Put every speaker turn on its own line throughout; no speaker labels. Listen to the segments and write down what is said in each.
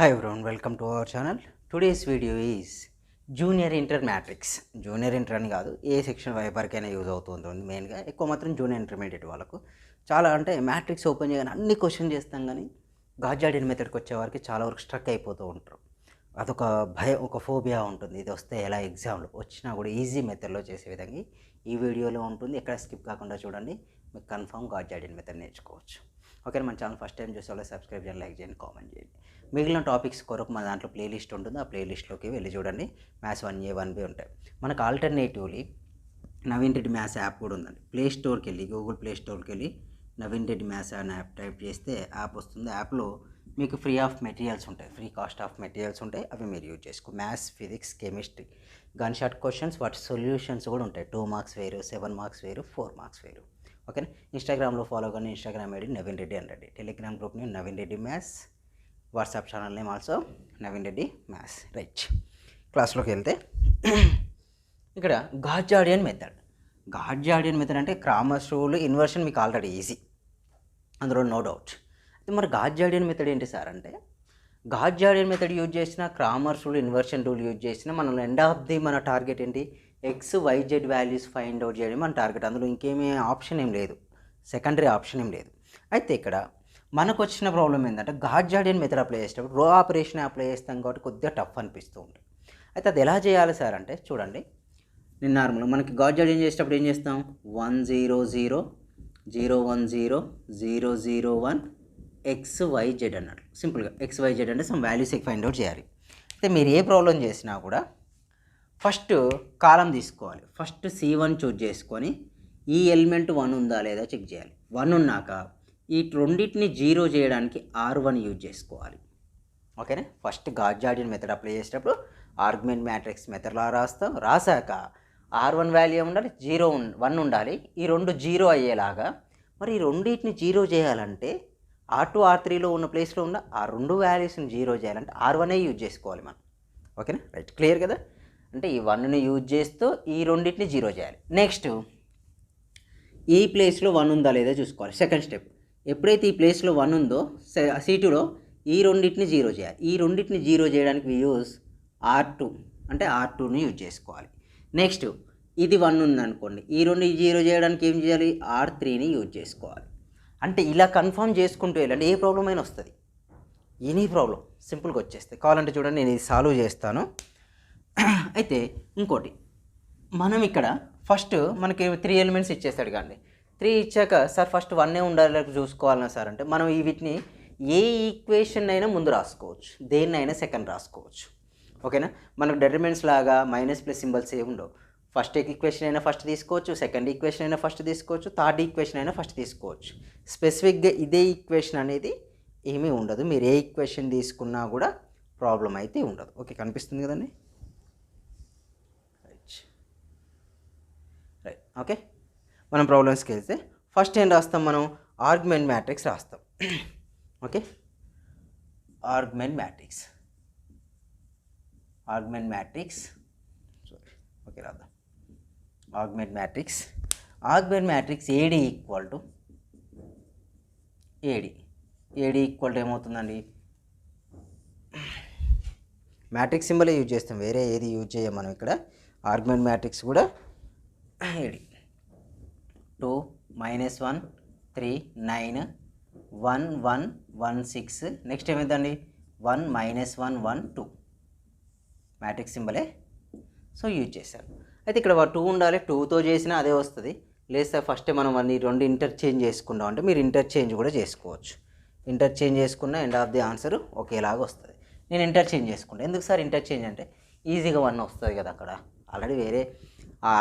Hi everyone, welcome to our channel. Today's video is junior inter matrix. Junior inter అని కాదు, ఏ section వరకైనా use అవుతుంది. మెయిన్గా ఎక్కువ మాత్రం జూనియర్ ఇంటర్మీడియట్ వాళ్ళకు చాలా అంటే మ్యాట్రిక్స్ ఓపెన్ చేయగానే అన్ని క్వశ్చన్ చేస్తాం, కానీ గాడ్జాడియన్ మెథడ్కి వచ్చే వారికి చాలా వరకు స్ట్రక్ అయిపోతూ ఉంటారు. అదొక భయం, ఒక ఫోబియా ఉంటుంది. ఇది వస్తే ఎలా ఎగ్జామ్లో వచ్చినా కూడా ఈజీ మెథడ్లో చేసే విధంగా ఈ వీడియోలో ఉంటుంది. ఎక్కడ స్కిప్ కాకుండా చూడండి, మీకు కన్ఫర్మ్ గాడ్జాడియన్ మెథడ్ నేర్చుకోవచ్చు. ఓకే, మన ఛానల్ ఫస్ట్ టైం చూసే వాళ్ళు సబ్స్క్రైబ్ చేయండి, లైక్ చేయండి, కామెంట్ చేయండి. మిగిలిన టాపిక్స్ కొరకు మన దాంట్లో ప్లేలిస్ట్ ఉంటుంది, ఆ ప్లేలిస్ట్లోకి వెళ్ళి చూడండి. మ్యాథ్స్ 1A 1B ఉంటాయి. మనకు alternatively Naveen Reddy maths app కూడా ఉందండి. ప్లే స్టోర్కి వెళ్ళి, గూగుల్ ప్లే స్టోర్కి వెళ్ళి నవీన్ రెడ్డి మ్యాథ్స్ అనే యాప్ టైప్ చేస్తే యాప్ వస్తుంది. యాప్లో మీకు ఫ్రీ ఆఫ్ మెటీరియల్స్ ఉంటాయి, ఫ్రీ కాస్ట్ ఆఫ్ మెటీరియల్స్ ఉంటాయి. అవి మీరు యూజ్ చేసుకో. Maths, physics, chemistry, gun shot questions, వాటి సొల్యూషన్స్ కూడా ఉంటాయి. 2 మార్క్స్ వేరు, 7 మార్క్స్ వేరు, 4 మార్క్స్ వేరు. ఓకేనా. ఇన్స్టాగ్రామ్లో ఫాలో కానీ, ఇన్స్టాగ్రామ్ ఐడి నవీన్ రెడ్డి అండి. Telegram group name Naveen Reddy maths. WhatsApp channel name also Naveen Reddy maths. Right, క్లాస్లోకి వెళ్తే ఇక్కడ గాడ్జాడియన్ మెథడ్. గాడ్జాడియన్ మెథడ్ అంటే క్రామర్స్ రూల్ ఇన్వర్షన్ మీకు ఆల్రెడీ ఈజీ, అందులో నో డౌట్. అయితే మరి గాడ్జాడియన్ మెథడ్ ఏంటి సార్ అంటే, గాడ్జాడియన్ మెథడ్ యూజ్ చేసిన, Cramer's rule inversion rule use చేసిన, మనం ఎండ్ ఆఫ్ ది మన టార్గెట్ ఏంటి, X Y Z values find out చేయడం మన టార్గెట్. అందులో ఇంకేమీ ఆప్షన్ ఏం లేదు, సెకండరీ ఆప్షన్ ఏం లేదు. అయితే ఇక్కడ మనకు వచ్చిన ప్రాబ్లం ఏంటంటే, గాడ్జాడియన్ మెథడ్ అప్లై చేసేటప్పుడు రో ఆపరేషన్ అప్లై చేస్తాం కాబట్టి కొద్దిగా టఫ్ అనిపిస్తూ ఉంటుంది. అయితే అది ఎలా చేయాలి సార్ అంటే చూడండి, నేను నార్మల్గా మనకి గాడ్జాడియన్ చేసేటప్పుడు ఏం చేస్తాం, 1 0 0 0 1 0 0 0 1 XYZ అన్నట్లు సింపుల్గా. XYZ అంటే సమ్ వాల్యూస్ ఫైండ్ అవుట్ చేయాలి. అయితే మీరు ఏ ప్రాబ్లం చేసినా కూడా ఫస్ట్ కాలం తీసుకోవాలి. ఫస్ట్ C1 చూజ్ చేసుకొని ఈ ఎలిమెంట్ 1 ఉందా లేదా చెక్ చేయాలి. 1 ఉన్నాక ఈ రెండింటిని 0 చేయడానికి R1 యూజ్ చేసుకోవాలి. ఓకేనా. ఫస్ట్ గాడ్జాడియన్ మెథడ్ అప్లై చేసేటప్పుడు ఆర్గ్యుమెంట్ మ్యాట్రిక్స్ మెథడ్లా రాస్తాం. రాసాక R1 వాల్యూ ఉండాలి, 1 ఉండాలి. ఈ రెండు 0 అయ్యేలాగా. మరి ఈ రెండింటిని 0 చేయాలంటే R2 R3లో ఉన్న ప్లేస్లో ఉన్న ఆ రెండు వాల్యూస్ని 0 చేయాలంటే R1 యూజ్ చేసుకోవాలి మనం. ఓకేనా. రైట్, క్లియర్ కదా. అంటే ఈ 1ని యూజ్ చేస్తూ ఈ రెండింటిని 0 చేయాలి. నెక్స్ట్ ఈ ప్లేస్లో 1 ఉందా లేదా చూసుకోవాలి. సెకండ్ స్టెప్, ఎప్పుడైతే ఈ ప్లేస్లో 1 ఉందో C2లో ఈ రెండింటిని 0 చేయాలి. ఈ రెండింటిని 0 చేయడానికి వి యూజ్ R2, అంటే R2ని యూజ్ చేసుకోవాలి. నెక్స్ట్ ఇది 1 ఉందనుకోండి, ఈ రెండు 0 చేయడానికి ఏం చేయాలి, R3ని యూజ్ చేసుకోవాలి. అంటే ఇలా కన్ఫర్మ్ చేసుకుంటూ వెళ్ళండి, ఏ ప్రాబ్లం అయినా వస్తుంది. ఎనీ ప్రాబ్లం సింపుల్గా వచ్చేస్తాయి. కావాలంటే చూడండి, నేను ఇది సాల్వ్ చేస్తాను. అయితే ఇంకోటి, మనం ఇక్కడ ఫస్ట్ మనకి 3 ఎలిమెంట్స్ ఇచ్చేస్తాడు కానీ 3 ఇచ్చాక సార్ ఫస్ట్ 1 ఉండాలి చూసుకోవాలన్నా సార్ అంటే మనం వీటిని ఏ ఈక్వేషన్ అయినా ముందు రాసుకోవచ్చు, దేన్నైనా సెకండ్ రాసుకోవచ్చు. ఓకేనా. మనకు డెటర్మినెంట్స్ లాగా మైనస్ ప్లస్ సింబల్స్ ఏమి ఉండవు. ఫస్ట్ ఈక్వేషన్ అయినా ఫస్ట్ తీసుకోవచ్చు, సెకండ్ ఈక్వేషన్ అయినా ఫస్ట్ తీసుకోవచ్చు, థర్డ్ ఈక్వేషన్ అయినా ఫస్ట్ తీసుకోవచ్చు. స్పెసిఫిక్గా ఇదే ఈక్వేషన్ అనేది ఏమీ ఉండదు. మీరు ఏ ఈక్వేషన్ తీసుకున్నా కూడా ప్రాబ్లం అయితే ఉండదు. ఓకే, కనిపిస్తుంది కదండి. Right, okay. మనం ప్రాబ్లమ్స్కి వెళ్తే ఫస్ట్ ఏం రాస్తాం, మనం ఆర్గ్యుమెంట్ మ్యాట్రిక్స్ రాస్తాం. ఓకే, ఆర్గ్యుమెంట్ మ్యాట్రిక్స్ ఓకే రాద్దాం. Argument matrix AD equal to AD equal to ఏమవుతుందండి, మ్యాట్రిక్స్ సింబలే యూజ్ చేస్తాం, వేరే ఏది యూజ్ చేయం మనం ఇక్కడ. ఆర్గ్యుమెంట్ మ్యాట్రిక్స్ కూడా AD 2 -1 3 9 1 1 1 6. నెక్స్ట్ ఏమైందండి, 1 -1 1 2 మ్యాట్రిక్స్ సింబలే సో యూజ్ చేశారు. అయితే ఇక్కడ 2 ఉండాలి, 2తో చేసినా అదే వస్తుంది. లేదా ఫస్ట్ మనం అన్ని రెండు ఇంటర్చేంజ్ చేసుకుందాం అంటే మీరు ఇంటర్చేంజ్ కూడా చేసుకోవచ్చు. ఇంటర్చేంజ్ చేసుకున్న ఎండ్ ఆఫ్ ది ఆన్సర్ ఒకేలాగా వస్తుంది. నేను ఇంటర్చేంజ్ చేసుకుంటాను. ఎందుకు సార్ ఇంటర్చేంజ్ అంటే ఈజీగా 1 వస్తుంది కదా, అక్కడ ఆల్రెడీ వేరే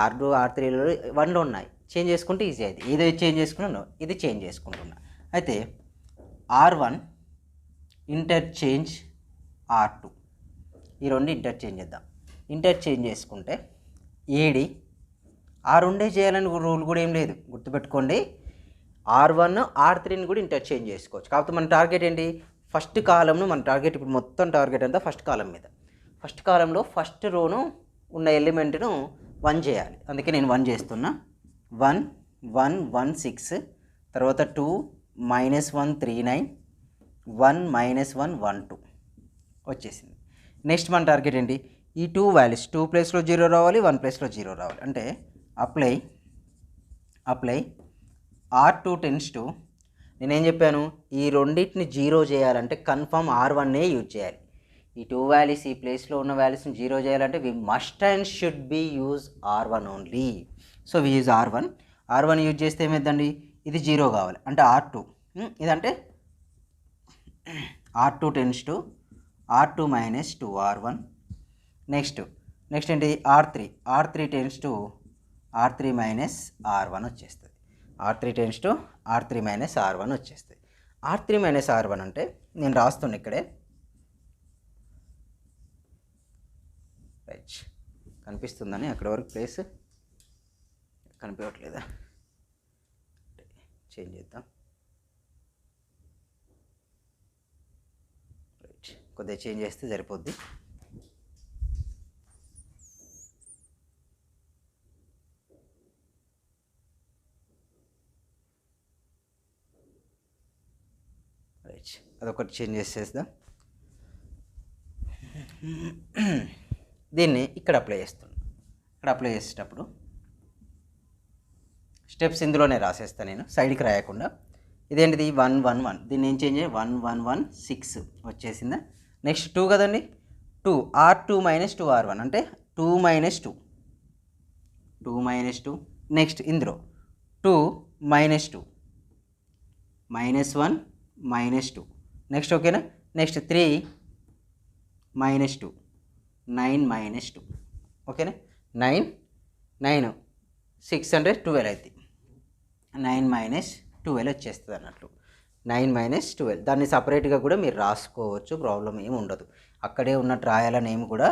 R2 R3లో 1లో ఉన్నాయి. చేంజ్ చేసుకుంటే ఈజీ అయితే ఇది చేంజ్ చేసుకున్నాను, ఇది చేంజ్ చేసుకుంటున్నా. అయితే R1 ఇంటర్చేంజ్ R2, ఈ రెండు ఇంటర్చేంజ్ చేద్దాం. ఇంటర్చేంజ్ చేసుకుంటే AD ఆ రెండే చేయాలని రూల్ కూడా ఏం లేదు, గుర్తుపెట్టుకోండి. R1 R3ని కూడా ఇంటర్చేంజ్ చేసుకోవచ్చు. కాకపోతే మన టార్గెట్ ఏంటి, ఫస్ట్ కాలంను మన టార్గెట్. ఇప్పుడు మొత్తం టార్గెట్ అంతా ఫస్ట్ కాలం మీద. ఫస్ట్ కాలంలో ఫస్ట్ రోను ఉన్న ఎలిమెంట్ను 1 చేయాలి. అందుకే నేను 1 చేస్తున్నా. 1 1 1 6, తర్వాత 2 -1 3 9, 1 -1 1 2. వచ్చేసింది. నెక్స్ట్ మన టార్గెట్ ఏంటి, ఈ 2 వాల్యూస్ 2 ప్లేస్లో 0 రావాలి, 1 ప్లేస్లో 0 రావాలి. అంటే అప్లై R2 టెన్స్ టు, నేనేం చెప్పాను, ఈ రెండింటిని 0 చేయాలంటే కన్ఫర్మ్ R1ఏ యూజ్ చేయాలి. ఈ 2 వాల్యూస్ ఈ ప్లేస్లో ఉన్న వాల్యూస్ని 0 చేయాలంటే we must and should be use R1 only. So we use R1 use చేస్తే ఏమైందండి, ఇది 0 కావాలి అంటే R2, ఇదంటే R2 tends to R2 minus 2R1. Next ఏంటి, R3 tends to R3 minus R1 వచ్చేస్తుంది. R3 tends to R3 minus R1 వచ్చేస్తుంది. R3 minus R1 అంటే నేను రాస్తున్నా ఇక్కడే, రైట్, కనిపిస్తుందని అక్కడ వరకు ప్లేస్ కనిపించట్లేదా, చేంజ్ చేద్దాం. రైట్, కొద్దిగా చేంజ్ చేస్తే సరిపోద్ది. రైట్, అదొకటి చేంజ్ చేసేద్దాం. దీన్ని ఇక్కడ అప్లై చేస్తున్నాను. ఇక్కడ అప్లై చేసేటప్పుడు స్టెప్స్ ఇందులోనే రాసేస్తాను నేను, సైడ్కి రాయకుండా. ఇదేంటిది 1 1 1, దీన్ని ఏం చేంజ్ చేయాలి, 1 1 1 6 వచ్చేసిందా. నెక్స్ట్ 2 కదండి, 2 R2 మైనస్ 2R1 అంటే 2 మైనస్ 2, నెక్స్ట్ ఇందులో 2 మైనస్ 2 మైనస్ 1 మైనస్ 2, నెక్స్ట్ ఓకేనా. నెక్స్ట్ 3 మైనస్ 2 9 మైనస్ 2, ఓకేనా. 9 6 అంటే 12 అవుతుంది, 9 మైనస్ 12 వచ్చేస్తుంది అన్నట్లు. 9 మైనస్ 12 దాన్ని సపరేట్గా కూడా మీరు రాసుకోవచ్చు, ప్రాబ్లం ఏమి ఉండదు. అక్కడే ఉన్నట్టు రాయాలని ఏమి కూడా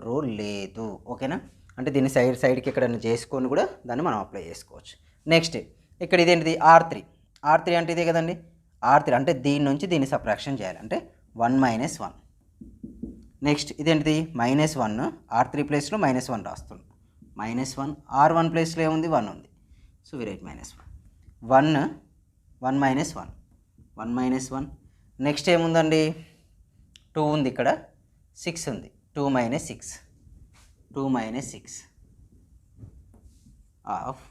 రూల్ లేదు, ఓకేనా. అంటే దీన్ని సైడ్కి ఎక్కడైనా చేసుకొని కూడా దాన్ని మనం అప్లై చేసుకోవచ్చు. నెక్స్ట్ ఇక్కడ ఇదేంటిది R3 అంటే ఇదే కదండి. R3 అంటే దీని నుంచి దీన్ని సబ్ట్రాక్షన్ చేయాలి అంటే 1 మైనస్ 1. నెక్స్ట్ ఇదేంటిది -1, R3 ప్లేస్లో -1 రాస్తున్నాం, -1. R1 ప్లేస్లో ఏముంది, 1 ఉంది, so we write -1 minus 1. Next ఏముందండి, 2 ఉంది, ఇక్కడ 6 ఉంది, 2 మైనస్ 6 ఆఫ్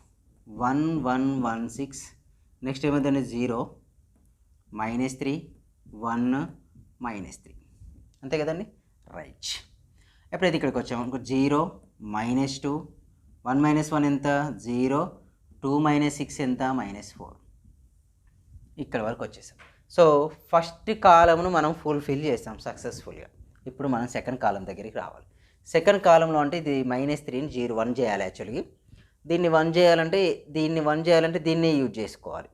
1 1 1 6. నెక్స్ట్ ఏముందండి, 0 -3 1 -3, అంతే కదండి. రైట్, ఎప్పుడైతే ఇక్కడికి వచ్చాము 0 -2 1 -1 ఎంత 0, 2 -6 ఎంత -4, ఇక్కడ వరకు వచ్చేసాం. సో ఫస్ట్ కాలంను మనం ఫుల్ఫిల్ చేస్తాం సక్సెస్ఫుల్గా. ఇప్పుడు మనం సెకండ్ కాలం దగ్గరికి రావాలి. సెకండ్ కాలంలో అంటే ఇది -3ని 1 చేయాలి. యాక్చువల్గా దీన్ని 1 చేయాలంటే దీన్ని యూజ్ చేసుకోవాలి.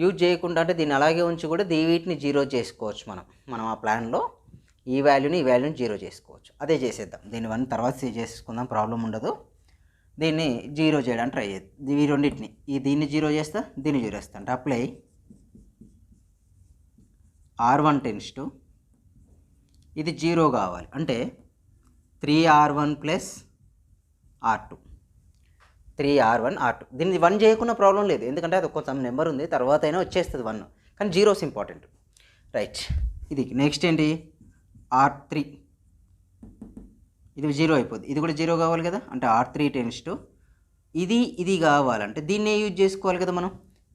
యూజ్ చేయకుండా అంటే దీన్ని అలాగే ఉంచి కూడా వీటిని 0 చేసుకోవచ్చు. మనం ఆ ప్లాన్లో ఈ వాల్యూని 0 చేసుకోవచ్చు. అదే చేసేద్దాం. దీన్ని 1 తర్వాత చేసుకుందాం, ప్రాబ్లం ఉండదు. దీన్ని 0 చేయడానికి ట్రై చేద్దాం. ఈ రెండింటిని, దీన్ని 0 చేస్తా, దీన్ని 0 చేస్తా. అంటే అప్లై R1 టెన్స్ టు, ఇది 0 కావాలి అంటే 3R1 plus R2, 3R1 R2. దీన్ని 1 చేయకున్న ప్రాబ్లం లేదు, ఎందుకంటే అది కొంచెం నెంబర్ ఉంది, తర్వాత అయినా వచ్చేస్తుంది 1, కానీ 0s ఇంపార్టెంట్. రైట్, ఇది నెక్స్ట్ ఏంటి, R3, ఇది 0 అయిపోద్ది, ఇది కూడా 0 కావాలి కదా. అంటే R3 టెన్స్ టు, ఇది కావాలంటే దీన్ని యూజ్ చేసుకోవాలి కదా. మనం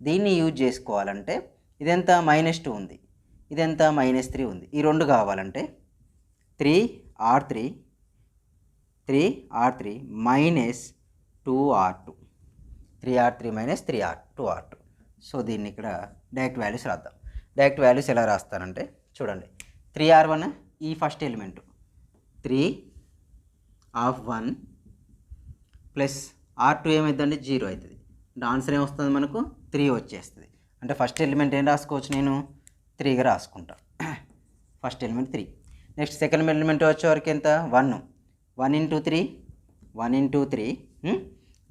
దీన్ని యూజ్ చేసుకోవాలంటే ఇదెంత -2 ఉంది, ఇదెంత -3 ఉంది. ఈ రెండు కావాలంటే 3R3 minus 2R2, 3R3 minus 2R2. So దీన్ని ఇక్కడ డైరెక్ట్ వాల్యూస్ రాద్దాం. డైరెక్ట్ వాల్యూస్ ఎలా రాస్తానంటే చూడండి, 3R1 ఈ first element 3 of 1 plus R2 ఏమైందండి 0 అవుతుంది. అంటే ఆన్సర్ ఏమొస్తుంది మనకు 3 వచ్చేస్తుంది. అంటే ఫస్ట్ ఎలిమెంట్ ఏం రాసుకోవచ్చు, నేను 3గా రాసుకుంటా. First element 3. Next second element వచ్చేవరకు ఎంత 1 ఇంటూ 3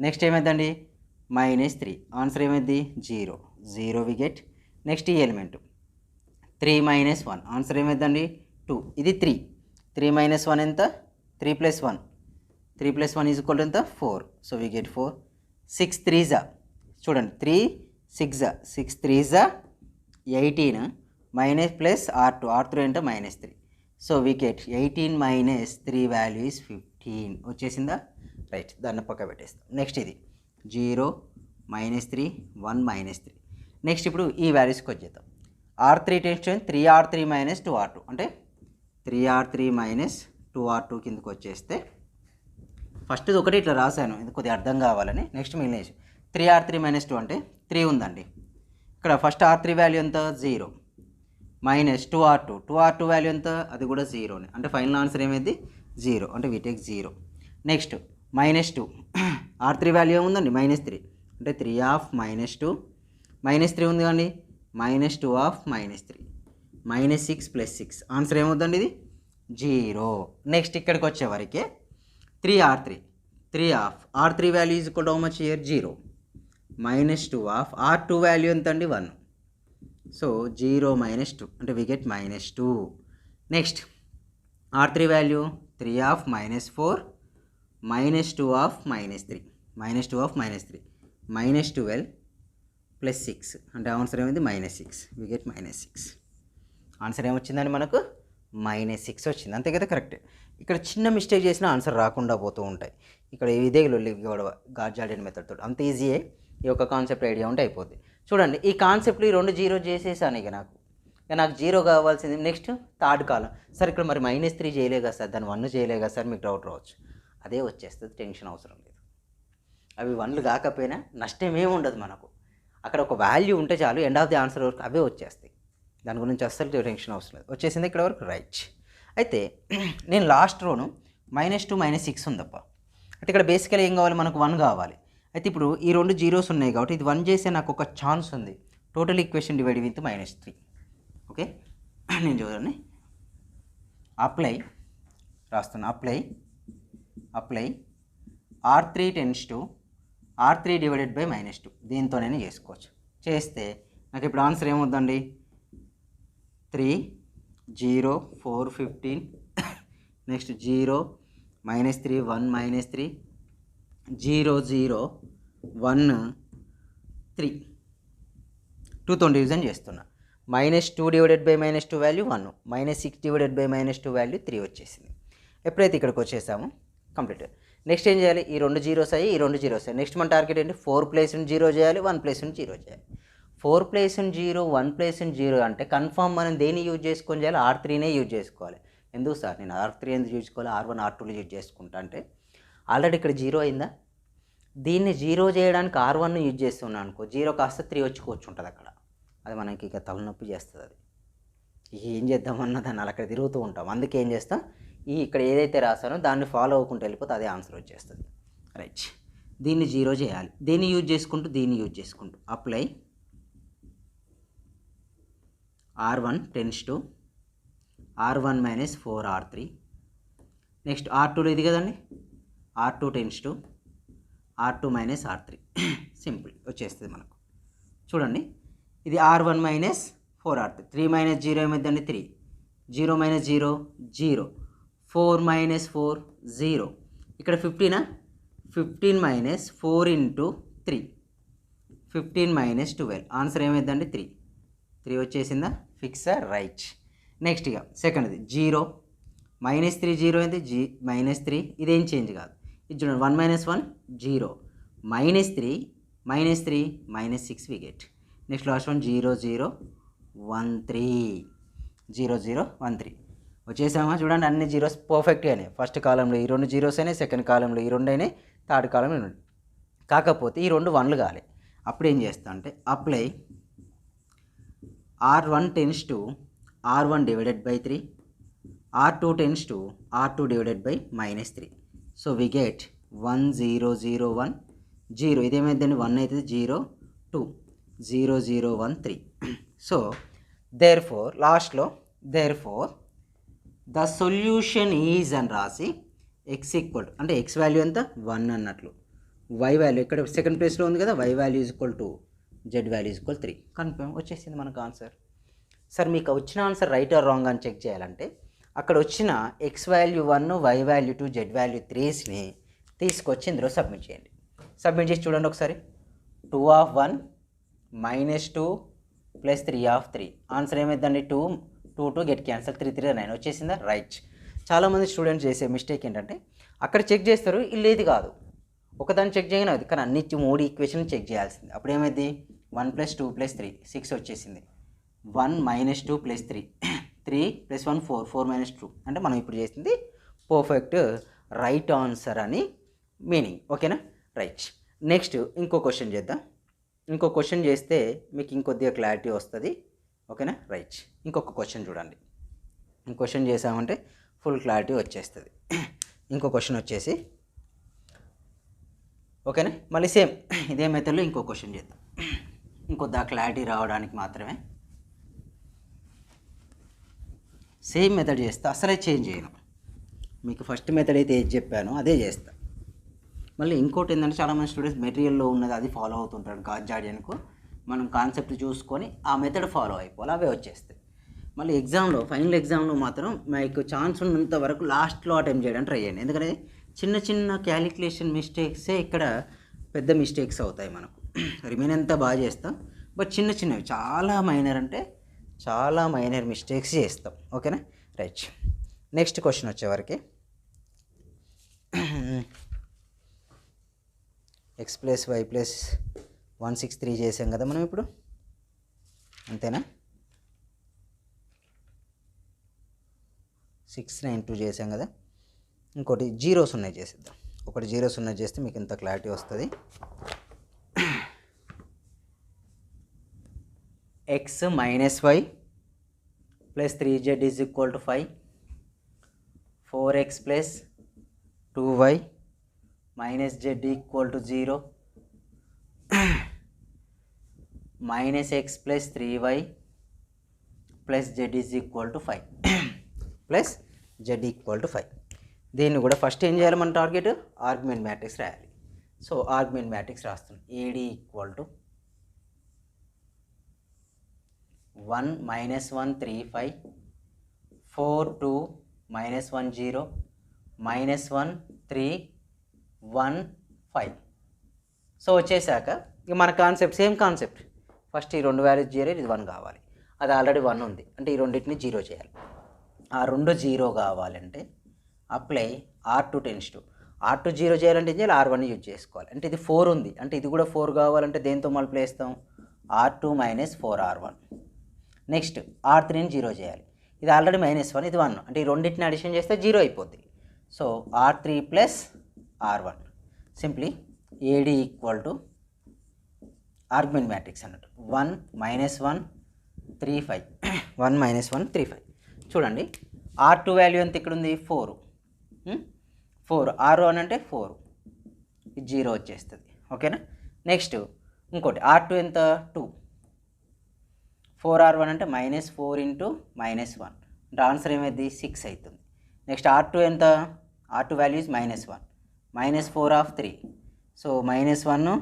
నెక్స్ట్ ఏమైందండి -3, ఆన్సర్ ఏమైంది 0 వి గెట్. నెక్స్ట్ ఈ ఎలిమెంట్ 3 మైనస్ 1, ఆన్సర్ ఏమైందండి 2, ఇది 3 మైనస్ 1 ఎంత 3 ప్లస్ 1 ఈజ్ ఈక్వల్ టు ఎంత 4, సో వి గెట్ 4. 6 3 చూడండి 3 6 6 3 18, మైనస్ ప్లస్ R3 అంటే -3. So we get 18 minus 3 value is 15 వచ్చేసిందా. రైట్, దాన్ని పక్క పెట్టేస్తాం. నెక్స్ట్ ఇది 0 -3 1 -3. నెక్స్ట్ ఇప్పుడు ఈ వాల్యూస్కి వచ్చేద్దాం. R3 tension 3R3 minus 2R2 అంటే 3R3 మైనస్ 2R2 కిందకి వచ్చేస్తే ఫస్ట్ ఒకటి ఇట్లా రాశాను, ఇది కొద్దిగా అర్థం కావాలని. నెక్స్ట్ మిగిలిన 3R3 మైనస్ 2 అంటే 3 ఉందండి. ఇక్కడ ఫస్ట్ R3 వాల్యూ ఎంత 0 మైనస్ 2R2 వాల్యూ ఎంత అది కూడా 0నే, అంటే ఫైనల్ ఆన్సర్ ఏమైంది 0, అంటే we take 0. Next -2 R3 value ఏముందండి -3 అంటే 3 ఆఫ్ -2 -3 ఉంది కానీ -2 ఆఫ్ -3 -6 + 6 ఆన్సర్ ఏమవుతుందండి ఇది 0. నెక్స్ట్ ఇక్కడికి వచ్చేవరకే 3 of R3 value is equal to how much here 0 -2 of R2 value ఎంత అండి 1. సో 0 -2 అంటే we get -2. Next R3 value 3 of -4 -2 of -3 -2 of -3 -12 + 6 అంటే ఆన్సర్ ఏమైంది -6. We get -6. ఆన్సర్ ఏమొచ్చిందండి మనకు -6 వచ్చింది, అంతే కదా కరెక్ట్. ఇక్కడ చిన్న మిస్టేక్ చేసిన ఆన్సర్ రాకుండా పోతూ ఉంటాయి. ఇక్కడ ఇదే గొడవ గార్జాడియన్ మెథడ్ తోటి, అంత ఈజీయే. ఈ యొక్క కాన్సెప్ట్ ఐడియా ఉంటే అయిపోద్ది. చూడండి ఈ కాన్సెప్ట్లో ఈ 2 0 చేసేసాను. ఇక నాకు 0 కావాల్సింది. నెక్స్ట్ థర్డ్ కాలం, సార్ ఇక్కడ మరి -3 చేయలే కదా సార్, దాన్ని 1 చేయలే కదా సార్, మీకు డౌట్ రావచ్చు. అదే వచ్చేస్తుంది, టెన్షన్ అవసరం లేదు. అవి 1లు కాకపోయినా నష్టం ఏమి ఉండదు మనకు. అక్కడ ఒక వాల్యూ ఉంటే చాలు, ఎండ్ ఆఫ్ ది ఆన్సర్ వరకు అవే వచ్చేస్తాయి. దాని గురించి అస్సలు టెన్షన్ అవసరం లేదు. వచ్చేసింది ఇక్కడ వరకు రైట్. అయితే నేను లాస్ట్ రోను -2 -6 ఉందప్ప. అయితే ఇక్కడ బేసికల్ ఏం కావాలి మనకు 1 కావాలి. అయితే ఇప్పుడు ఈ 2 0s ఉన్నాయి కాబట్టి ఇది 1 చేసే నాకు ఒక ఛాన్స్ ఉంది. Total equation divide with -3. Okay, నేను చూడండి అప్లై రాస్తున్నా. Apply R3 tends to R3 divided by -2 దీంతోనైనా చేసుకోవచ్చు. చేస్తే నాకు ఇప్పుడు ఆన్సర్ ఏమవుతుందండి 3 0 4 15 నెక్స్ట్ 0 -3 1 -3 0 0 1 3 2తో డివిజన్ చేస్తున్నా. -2 divided by -2 value 1 -6 divided by -2 value 3 వచ్చేసింది. ఎప్పుడైతే ఇక్కడికి వచ్చేసామో కంప్లీట్. నెక్స్ట్ ఏం చేయాలి, ఈ 2 0s అయ్యి ఈ 2 0s అయ్యి. నెక్స్ట్ మన టార్గెట్ ఏంటి 4 ప్లేస్ 0 చేయాలి, 1 ప్లేస్ 0 చేయాలి. 4 ప్లేస్ 0 1 ప్లేస్ 0 అంటే కన్ఫామ్ మనం దేన్ని యూజ్ చేసుకొని చేయాలి, R3నే యూజ్ చేసుకోవాలి. ఎందుకు సార్ నేను R3 ఎందుకు యూజ్ చేసుకోవాలి, R1 R2 యూజ్ చేసుకుంటా అంటే ఆల్రెడీ ఇక్కడ 0 అయిందా. దీన్ని 0 చేయడానికి R1 యూజ్ చేస్తున్నాను అనుకో, 0 కాస్త 3 వచ్చి కూర్చుంటుంది అక్కడ. అది మనకి ఇక తలనొప్పి చేస్తుంది. అది ఏం చేద్దామన్నా దాన్ని అలా అక్కడ తిరుగుతూ ఉంటాం. అందుకే ఏం చేస్తాం, ఇక్కడ ఏదైతే రాసానో దాన్ని ఫాలో అవ్వకుంటూ వెళ్ళిపోతే అదే ఆన్సర్ వచ్చేస్తుంది. రైట్, దీన్ని 0 చేయాలి. దీన్ని యూజ్ చేసుకుంటూ apply R1 tends to R1 - 4 R3. Next R2లో ఇది కదండి, R2 tends to R2 - R3 simple వచ్చేస్తుంది మనకు. చూడండి ఇది R1 - 4 R3 3 - 0 ఏమైందండి 3 0 - 0 0 4 - 4 0. ఇక్కడ 15 -4 ఇంటూ 3 15 - 12 ఆన్సర్ ఏమైందండి 3 వచ్చేసిందా. ఫిక్సర్ రైట్. నెక్స్ట్ ఇక సెకండ్ది 0 -3 0 అయింది -3 ఇదేం చేంజ్ కాదు. ఇది చూడండి 1 - 1 0 -3 -6 we get. Next last one 0 0 1 3 0 0 1 3 వచ్చేసామా. చూడండి అన్ని జీరోస్ పర్ఫెక్ట్గా అయినాయి. ఫస్ట్ కాలంలో ఈ 2 జీరోస్ అయినాయి, సెకండ్ కాలంలో ఈ 2 అయినాయి, థర్డ్ కాలంలో 2. కాకపోతే ఈ 2 1లు కావాలి. అప్పుడు ఏం చేస్తా అంటే apply R1 tends to R1 divided by 3 R2 tends to R2 divided by -3. So we get 1 0 0 1 0 ఇదేమైందండి 1 అవుతుంది 0 2 0 0 1 3. సో దేర్ ఫోర్ లాస్ట్లో ద సొల్యూషన్ ఈజ్ అని రాసి ఎక్స్ ఈక్వల్ అంటే ఎక్స్ వాల్యూ ఎంత 1 అన్నట్లు, వై వాల్యూ ఇక్కడ సెకండ్ ప్లేస్లో ఉంది కదా, Y value is equal to Z value is equal 3. Confirm వచ్చేసింది మనకు ఆన్సర్. సార్ మీకు వచ్చిన ఆన్సర్ రైట్ ఆర్ రాంగ్ అని చెక్ చేయాలంటే అక్కడ వచ్చిన X value 1 Y value 2 Z value 3ని తీసుకొచ్చి ఇందులో సబ్మిట్ చేయండి. సబ్మిట్ చేసి చూడండి ఒకసారి. 2 of 1 -2 ప్లస్ 3 ఆఫ్ 3. ఆన్సర్ ఏమైందండి? 2 2 2 గెట్ క్యాన్సల్, 3 3 9 వచ్చేసిందా? రైట్. చాలామంది స్టూడెంట్స్ చేసే మిస్టేక్ ఏంటంటే అక్కడ చెక్ చేస్తారు, ఇల్లు ఏది కాదు, ఒకదాన్ని చెక్ చేయగానే అది, కానీ అన్ని 3 ఈక్వేషన్ చెక్ చేయాల్సింది. అప్పుడు ఏమైంది? 1 + 2 + 3 6 వచ్చేసింది. 1 - 2 + 3 3 + 1 4 4 - 2 అంటే మనం ఇప్పుడు చేసింది పర్ఫెక్ట్ రైట్ ఆన్సర్ అని మీనింగ్. ఓకేనా? రైట్. నెక్స్ట్ ఇంకో క్వశ్చన్ చేద్దాం. ఇంకో క్వశ్చన్ చేస్తే మీకు ఇంకొద్దిగా క్లారిటీ వస్తుంది. ఓకేనా? రైట్. ఇంకొక క్వశ్చన్ చూడండి. ఇంకో క్వశ్చన్ చేసామంటే ఫుల్ క్లారిటీ వచ్చేస్తుంది. ఇంకో క్వశ్చన్ వచ్చేసి ఓకేనా, మళ్ళీ సేమ్ ఇదే మెథడ్లో ఇంకో క్వశ్చన్ చేద్దాం. ఇంకొద్దా క్లారిటీ రావడానికి మాత్రమే. సేమ్ మెథడ్ చేస్తా, అసలే చేంజ్ చేయను. మీకు ఫస్ట్ మెథడ్ అయితే ఏది చెప్పానో అదే చేస్తా. మళ్ళీ ఇంకోటి ఏంటంటే చాలామంది స్టూడెంట్స్ మెటీరియల్లో ఉన్నది అది ఫాలో అవుతుంటారు. గార్జియాన్కు మనం కాన్సెప్ట్ చూసుకొని ఆ మెథడ్ ఫాలో అయిపోవాలి, అవే వచ్చేస్తాయి. మళ్ళీ ఎగ్జామ్లో ఫైనల్ ఎగ్జామ్లో మాత్రం మీకు ఛాన్స్ ఉన్నంత వరకు లాస్ట్లో అటెంప్ట్ చేయడానికి ట్రై చేయండి. ఎందుకంటే చిన్న చిన్న క్యాలిక్యులేషన్ మిస్టేక్సే ఇక్కడ పెద్ద మిస్టేక్స్ అవుతాయి మనకు. రిమైన్ అంతా బాగా చేస్తాం, బట్ చిన్న చిన్నవి చాలా మైనర్, అంటే చాలా మైనర్ మిస్టేక్స్ చేస్తాం. ఓకేనా? రైట్. నెక్స్ట్ క్వశ్చన్ వచ్చేవరకు x + y + 163 చేసాం కదా మనం ఇప్పుడు, అంతేనా? 692 చేసాం కదా. ఇంకోటి 0 చేసేద్దాం. ఒకటి 0 చేస్తే మీకు ఇంత క్లారిటీ వస్తుంది. x - y + 3z = 5, 4x + 2y - z = 0, -x + 3y + z = 5 plus z = 5. దీన్ని కూడా ఫస్ట్ ఏం చేయాలి? మన టార్గెట్ ఆర్గ్యుమెంట్ మ్యాట్రిక్స్ రాయాలి. సో ఆర్గ్యుమెంట్ మ్యాట్రిక్స్ రాస్తున్నాం. AD = 1 - 1 3 5 4 2 - 1 0 -1 3 1 5. సో వచ్చేసాక ఇక మన కాన్సెప్ట్ సేమ్ కాన్సెప్ట్. ఫస్ట్ ఈ రెండు వాల్యూస్ 0, ఇది 1 కావాలి. అది ఆల్రెడీ 1 ఉంది, అంటే ఈ రెండింటిని 0 చేయాలి. ఆ రెండు 0 కావాలంటే అప్లై R2 → R2 0 చేయాలంటే ఏం చేయాలి? R1 యూజ్ చేసుకోవాలి. అంటే ఇది 4 ఉంది, అంటే ఇది కూడా 4 కావాలంటే దేంతో మల్టిప్లై చేస్తాం? R2 - 4R1. నెక్స్ట్ R3ని 0 చేయాలి. ఇది ఆల్రెడీ -1, ఇది 1, అంటే ఈ రెండింటిని అడిషన్ చేస్తే 0 అయిపోద్ది. So R3 + R1 simply AD = argument matrix అన్నట్టు 1 - 1 3 5 1 - 1 3 5. చూడండి R2 వాల్యూ ఎంత ఇక్కడ ఉంది? 4 4 R1 అంటే 4, ఇది 0 వచ్చేస్తుంది. ఓకేనా? నెక్స్ట్ ఇంకోటి R2 ఎంత? 2, 4R1 అంటే -4 × -1, అంటే ఆన్సర్ ఏమైంది? 6 అవుతుంది. నెక్స్ట్ R2 ఎంత? R2 value is -1 -4 of 3, so -1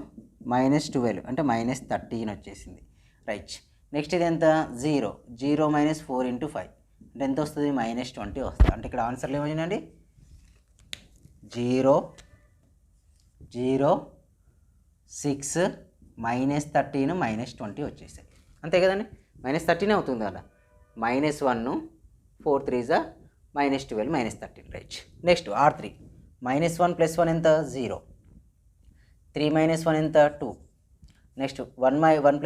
-12 అంటే -13 వచ్చేసింది. రైట్. నెక్స్ట్ ఇది ఎంత? 0 0 - 4 × 5 అంటే ఎంత వస్తుంది? -20 వస్తుంది. అంటే ఇక్కడ ఆన్సర్లు ఏమైందండి? 0 0 6 -13 -20 వచ్చేసాయి. అంతే కదండి? -13 అవుతుంది కదా. -1 4 3 -12 -13. రైట్. నెక్స్ట్ R3 -1 + 1 ఎంత? 0, 3 - 1 ఎంత? 2, నెక్స్ట్ 1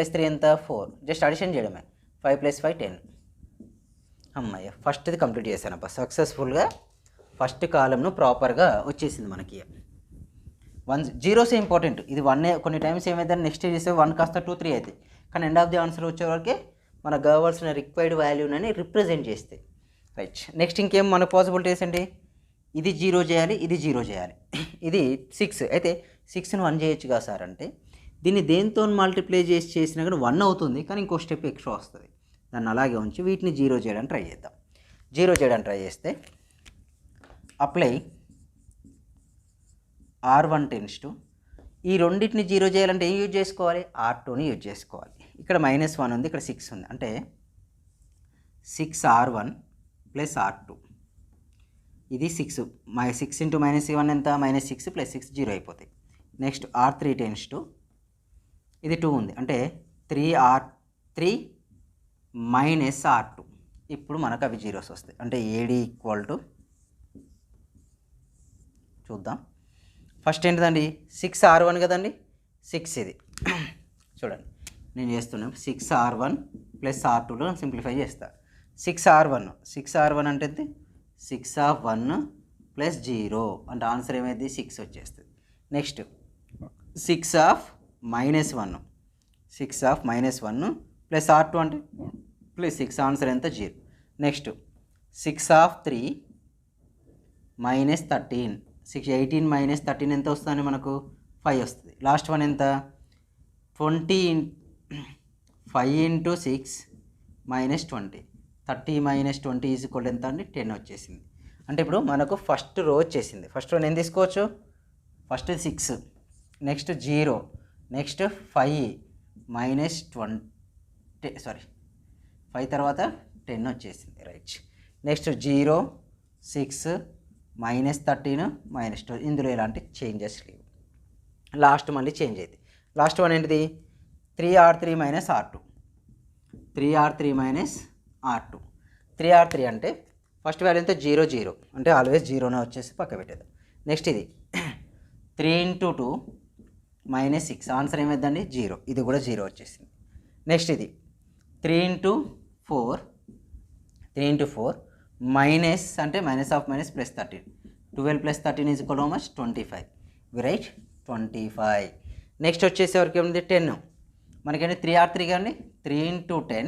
+ 3 ఎంత? 4, జస్ట్ అడిషన్ చేయడమే. 5 + 5 10. అమ్మాయి ఫస్ట్ది కంప్లీట్ చేశాను అబ్బా, సక్సెస్ఫుల్గా ఫస్ట్ కాలంను ప్రాపర్గా వచ్చేసింది మనకి. 1 0 ఇంపార్టెంట్. ఇది 1 కొన్ని టైమ్స్ ఏమైందని నెక్స్ట్ చేస్తే 1 కాస్త 2 3 అవుతాయి, కానీ ఎండ్ ఆఫ్ ది ఆన్సర్ వచ్చేవరకే మనకు కావాల్సిన రిక్వైర్డ్ వాల్యూని రిప్రజెంట్ చేస్తాయి. రైట్. నెక్స్ట్ ఇంకేం మన పాసిబిలిటీస్ అండి? ఇది 0 చేయాలి, ఇది 0 చేయాలి. ఇది 6 అయితే 6ని 1 చేయొచ్చు కదా సార్ అంటే, దీన్ని దేంతో మల్టిప్లై చేసినా కానీ 1 అవుతుంది, కానీ ఇంకో స్టెప్ ఎక్స్ట్రా వస్తుంది. దాన్ని అలాగే ఉంచి వీటిని 0 చేయడానికి ట్రై చేద్దాం. 0 చేయడానికి ట్రై చేస్తే అప్లై R1 → ఈ రెండింటిని 0 చేయాలంటే ఏం యూజ్ చేసుకోవాలి? R2ని యూజ్ చేసుకోవాలి. ఇక్కడ -1 ఉంది, ఇక్కడ 6 ఉంది, అంటే 6R1 + R2. ఇది 6 6 × -1 ఎంత? -6 + 6 0 అయిపోతాయి. నెక్స్ట్ R3 → ఇది 2 ఉంది, అంటే 3R3 మైనస్ R2. ఇప్పుడు మనకు అవి జీరోస్ వస్తాయి. అంటే AD ఈక్వల్ టు చూద్దాం. ఫస్ట్ ఏంటిదండి 6R1 కదండి, 6 ఇది చూడండి నేను చేస్తున్నాను. 6R1 ప్లస్ R2లో సింప్లిఫై చేస్తా. 6R1 అంటే ఎంత? 6 ప్లస్ 0 అంటే ఆన్సర్ ఏమైంది 6 వచ్చేస్తుంది. నెక్స్ట్ 6 ప్లస్ R2 అంటే ప్లస్ 6 ఆన్సర్ ఎంత 0. నెక్స్ట్ 6 మైనస్ 13 18 మైనస్ 13 ఎంత వస్తుంది మనకు 5 వస్తుంది. లాస్ట్ వన్ ఎంత 5 into 6 minus 20 30 minus 20 is equal ఎంత అండి 10 వచ్చేసింది. అంటే ఇప్పుడు మనకు ఫస్ట్ రో వచ్చేసింది. ఫస్ట్ రో నేను తీసుకోవచ్చు. ఫస్ట్ 6 నెక్స్ట్ 0 నెక్స్ట్ 5 మైనస్ 5 తర్వాత 10 వచ్చేసింది. రైట్. నెక్స్ట్ 0 6 మైనస్ 13 మైనస్ 12 ఇందులో ఎలాంటి చేంజెస్ లేవు. లాస్ట్ మళ్ళీ చేంజ్ అయింది. లాస్ట్ వన్ ఏంటిది 3R3 మైనస్ R2. 3R3 అంటే ఫస్ట్ వాల్యూ ఎంత 0 0 అంటే ఆల్వేస్ జీరోనే వచ్చేసి పక్క పెట్టేద్దాం. నెక్స్ట్ ఇది 3 ఇంటూ 2 మైనస్ 6 ఆన్సర్ ఏమైందండి 0. ఇది కూడా 0 వచ్చేసింది. నెక్స్ట్ ఇది 3 ఇంటూ 4 మైనస్ అంటే minus of minus plus 13 12 plus 13 is equal much 25. Right 25. Next వచ్చేసరికి ఏముంది 10 మనకేంటి 3R3 కానీ 3 into 10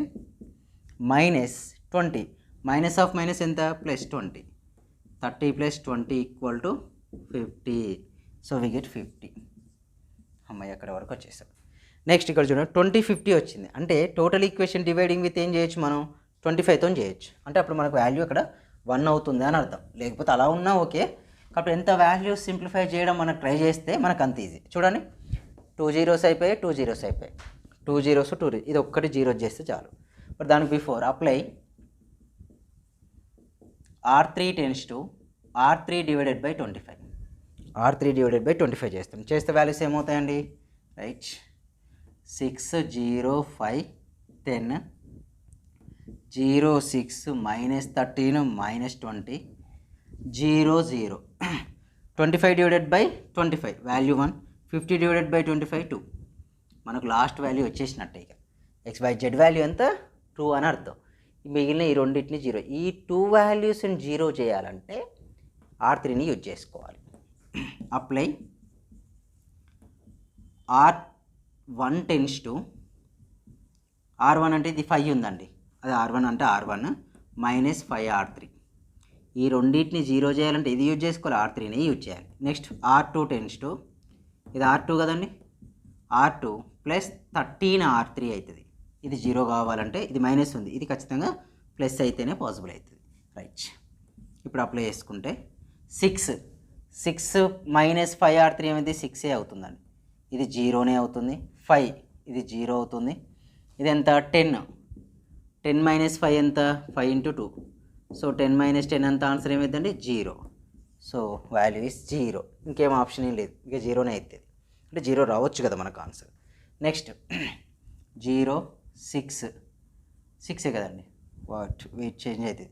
minus 20 minus of minus ఎంత plus 20 30 plus 20 equal to 50. So we get 50. అమ్మాయి అక్కడ వరకు వచ్చేసాం. నెక్స్ట్ ఇక్కడ చూడండి 20 50 వచ్చింది. అంటే టోటల్ ఈక్వేషన్ డివైడింగ్ విత్ ఏం చేయొచ్చు మనం 25తో చేయొచ్చు. అంటే అప్పుడు మనకు వాల్యూ అక్కడ 1 అవుతుంది అని అర్థం. లేకపోతే అలా ఉన్నా ఓకే. కాబట్టి ఎంత వాల్యూ సింప్లిఫై చేయడం మనకు ట్రై చేస్తే మనకు అంత ఈజీ. చూడండి 2 zeros అయిపోయాయి 2 zeros అయిపోయాయి 2 zeros 2 ఇది ఒక్కటి 0 చేస్తే చాలు. బట్ దానికి before apply R3 tends to R3 divided by 25. R3 divided by 25 చేస్తాం. చేస్తే వాల్యూస్ ఏమవుతాయండి right 6 0 5 10 0 6 minus 13 minus 20 0 0 25 divided by 25 value 1 50 divided by 25 2 మనకు లాస్ట్ వాల్యూ వచ్చేసినట్టే. ఇక XYZ వాల్యూ ఎంత 2 అని అర్థం. మిగిలిన ఈ రెండింటిని 0 ఈ 2 వాల్యూస్ని 0 చేయాలంటే R3ని యూజ్ చేసుకోవాలి. Apply R1 tends to R1 అంటే ఇది 5 ఉందండి అది R1 అంటే R1 మైనస్ 5R3 ఈ రెండింటిని 0 చేయాలంటే ఇది యూజ్ చేసుకోవాలి R3ని యూజ్ చేయాలి. నెక్స్ట్ R2 టెన్స్ టు ఇది R2 కదండి R2 ప్లస్ 13R3 అవుతుంది. ఇది 0 కావాలంటే ఇది మైనస్ ఉంది ఇది ఖచ్చితంగా ప్లస్ అయితేనే పాసిబుల్ అవుతుంది. రైట్. ఇప్పుడు అప్లై చేసుకుంటే 6 మైనస్ 5R3 ఏమైంది 6 అవుతుందండి. ఇది 0నే అవుతుంది. 5 ఇది 0 అవుతుంది. ఇది ఎంత 10 మైనస్ 5 ఎంత 5 ఇంటూ 2 సో 10 మైనస్ 10 అంత ఆన్సర్ ఏమైందండి 0. So value is 0. ఇంకేం ఆప్షన్ ఏం లేదు ఇక 0నే అవుతుంది. అంటే 0 రావచ్చు కదా మనకు ఆన్సర్. నెక్స్ట్ 0 6 కదండి వెయిట్ చేంజ్ అవుతుంది.